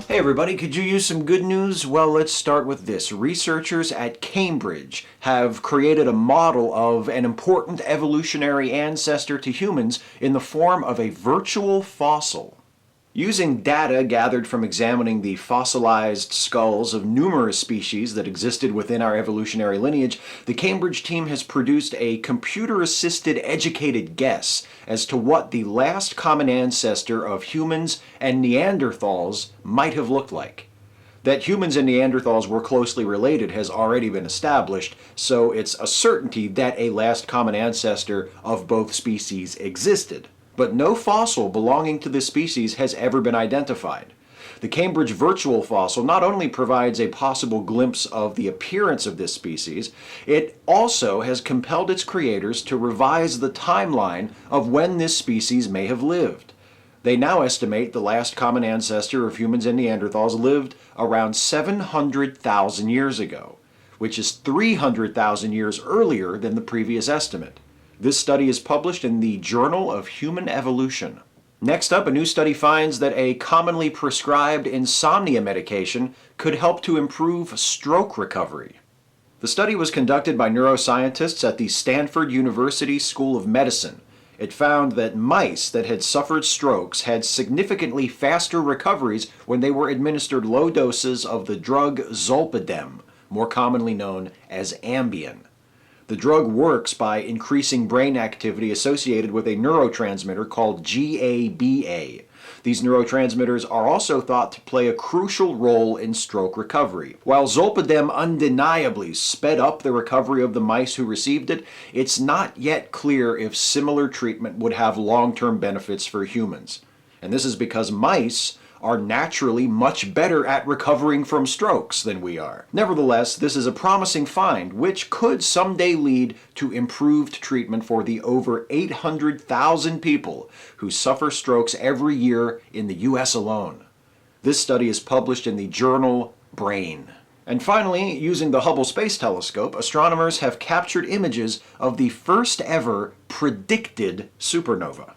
Hey everybody, could you use some good news? Well, let's start with this. Researchers at Cambridge have created a model of an important evolutionary ancestor to humans in the form of a virtual fossil. Using data gathered from examining the fossilized skulls of numerous species that existed within our evolutionary lineage, the Cambridge team has produced a computer-assisted educated guess as to what the last common ancestor of humans and Neanderthals might have looked like. That humans and Neanderthals were closely related has already been established, so it's a certainty that a last common ancestor of both species existed. But no fossil belonging to this species has ever been identified. The Cambridge virtual fossil not only provides a possible glimpse of the appearance of this species, it also has compelled its creators to revise the timeline of when this species may have lived. They now estimate the last common ancestor of humans and Neanderthals lived around 700,000 years ago, which is 300,000 years earlier than the previous estimate. This study is published in the Journal of Human Evolution. Next up, a new study finds that a commonly prescribed insomnia medication could help to improve stroke recovery. The study was conducted by neuroscientists at the Stanford University School of Medicine. It found that mice that had suffered strokes had significantly faster recoveries when they were administered low doses of the drug zolpidem, more commonly known as Ambien. The drug works by increasing brain activity associated with a neurotransmitter called GABA. These neurotransmitters are also thought to play a crucial role in stroke recovery. While zolpidem undeniably sped up the recovery of the mice who received it, it's not yet clear if similar treatment would have long-term benefits for humans. And this is because mice are naturally much better at recovering from strokes than we are. Nevertheless, this is a promising find, which could someday lead to improved treatment for the over 800,000 people who suffer strokes every year in the US alone. This study is published in the journal Brain. And finally, using the Hubble Space Telescope, astronomers have captured images of the first ever predicted supernova.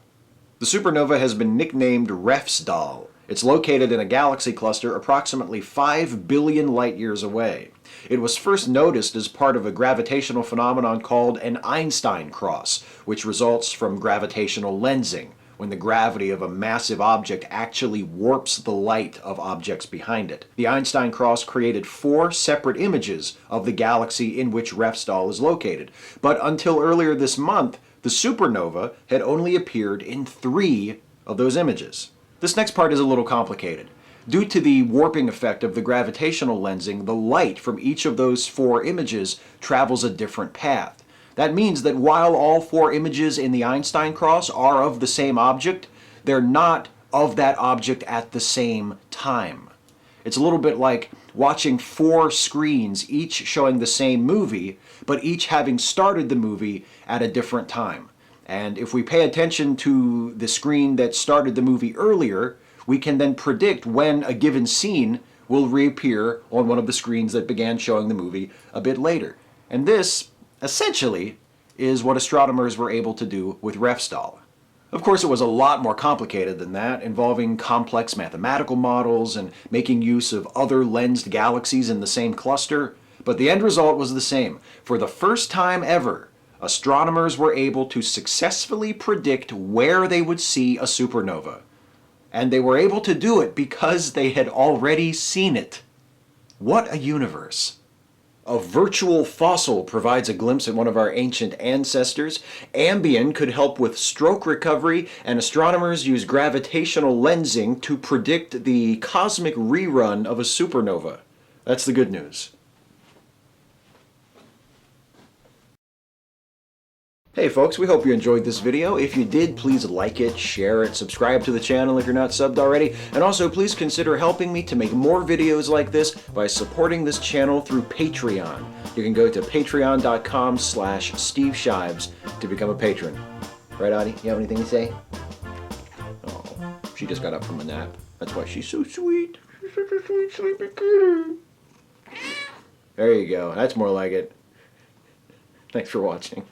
The supernova has been nicknamed Refsdal. It's located in a galaxy cluster approximately 5 billion light-years away. It was first noticed as part of a gravitational phenomenon called an Einstein cross, which results from gravitational lensing, when the gravity of a massive object actually warps the light of objects behind it. The Einstein cross created 4 separate images of the galaxy in which Refsdal is located, but until earlier this month, the supernova had only appeared in 3 of those images. This next part is a little complicated. Due to the warping effect of the gravitational lensing, the light from each of those 4 images travels a different path. That means that while all 4 images in the Einstein cross are of the same object, they're not of that object at the same time. It's a little bit like watching 4 screens, each showing the same movie, but each having started the movie at a different time. And if we pay attention to the screen that started the movie earlier, we can then predict when a given scene will reappear on one of the screens that began showing the movie a bit later. And this, essentially, is what astronomers were able to do with Refsdal. Of course, it was a lot more complicated than that, involving complex mathematical models and making use of other lensed galaxies in the same cluster, but the end result was the same. For the first time ever, astronomers were able to successfully predict where they would see a supernova. And they were able to do it because they had already seen it. What a universe! A virtual fossil provides a glimpse at one of our ancient ancestors. Ambien could help with stroke recovery, and astronomers use gravitational lensing to predict the cosmic rerun of a supernova. That's the good news. Hey folks, we hope you enjoyed this video. If you did, please like it, share it, subscribe to the channel if you're not subbed already, and also please consider helping me to make more videos like this by supporting this channel through Patreon. You can go to patreon.com/SteveShives to become a patron. Right, Audie? You have anything to say? Oh, she just got up from a nap. That's why she's so sweet. She's such a sweet, sleepy kitty. There you go. That's more like it. Thanks for watching.